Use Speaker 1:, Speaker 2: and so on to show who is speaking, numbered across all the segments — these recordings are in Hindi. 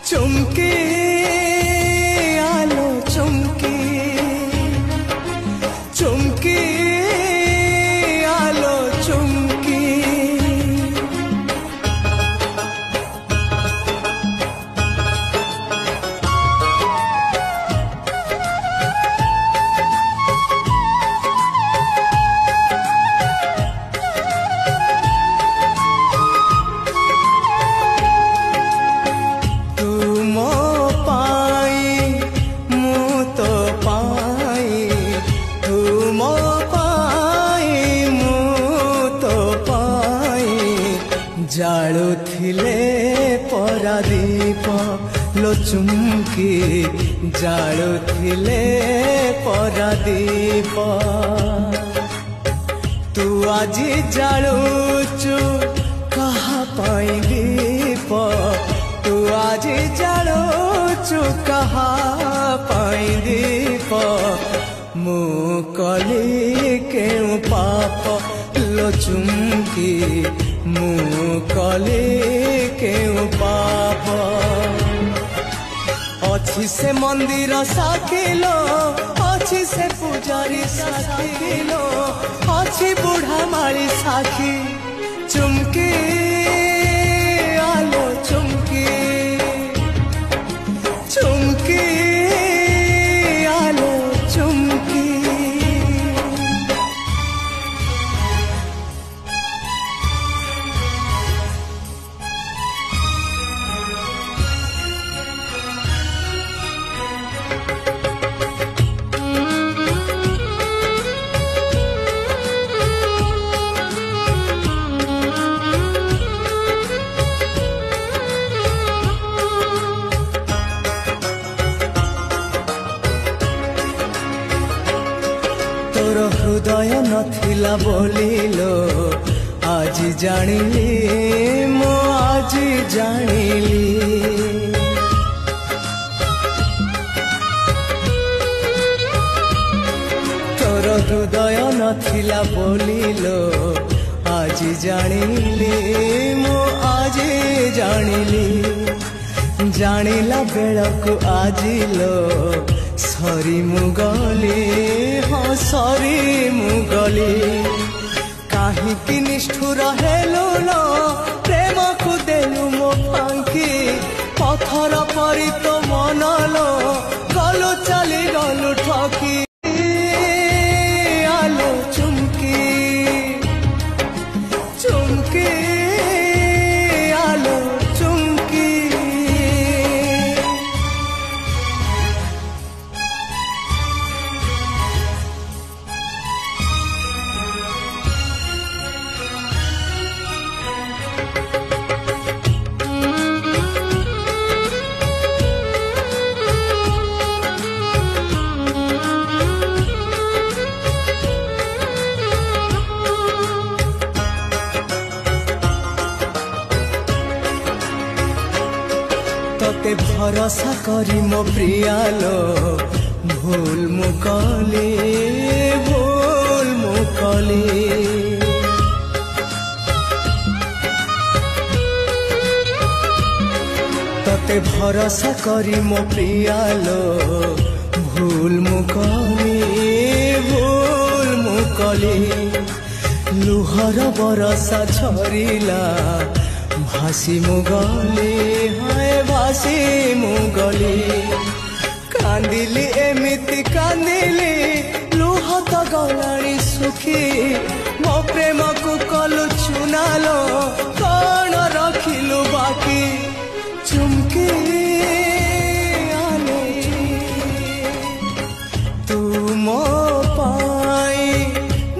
Speaker 1: चुमकी आलो चुमकी चुमकी आलो चुमकी जालुथिले परादीप लो चुमकी जालुथिले परादीप तू आज जालुचु कहा पाई दीप तू आज जालुचु कहा पाई दीप मु कली केउ पाप लो चुमकी मु कली केउ पाप अच्छी से मंदिर साकिलो अच्छी से पुजारी साकिलो अच्छी बुढ़ा मारी साखी चुमकी आलो चुमकी चुमकी आलो चुमकी तोर हृदय नथिला बोलिलो आज जानिली मो आज जानिली तोर हृदय नथिला बोलिलो आज जानिली मो आज जानिली जानिला बेलकु आजिलो सरी मुगली हाँ सरी मुगली काहीकि निष्ठुर हेलु लो प्रेम को देलु मो फांकी पत्थर परी तो मन लो गलु चली गलु ठकी आलो चुमकी चुमकी आलो चुमकी तोते भरोसा करी मो प्रियालो भूल मुकली तोते भरोसा करी मो प्रियालो भूल मुकली लुहर बरसा झरिला भासी मुगली हाय भासी मुगली कांदिली एमिति कांदिली लुह तो गलाणी सुखी मो प्रेम को कलु चुनालो कौन रखिलु बाकी चुमकी आलो तू मो पाई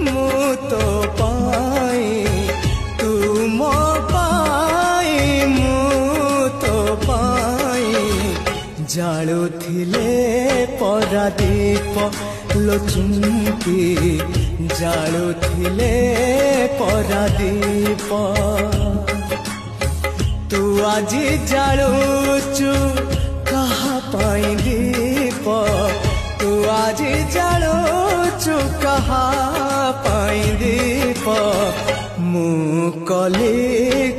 Speaker 1: मु तो पाई तू मो जालुथिले परादीप लो चुमकी जालुथिले परादीप तू आज जालुचु कहा पाई दीप तू आज जालुचु कहा पाई दीप मु कली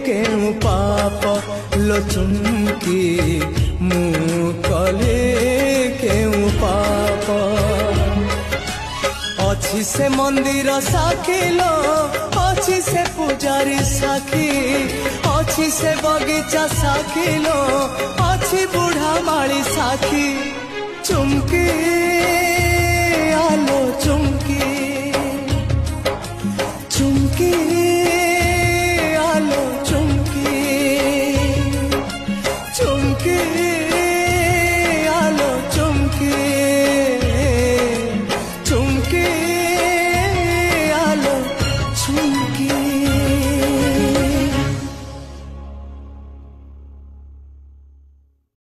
Speaker 1: केउ पाप लो चुमकी मु कले केउ पाप अछि से मंदिर साखिलो अछि से पुजारी साखी अछि से बगीचा साखिलो अछि बुढ़ा माली साखी चुमकी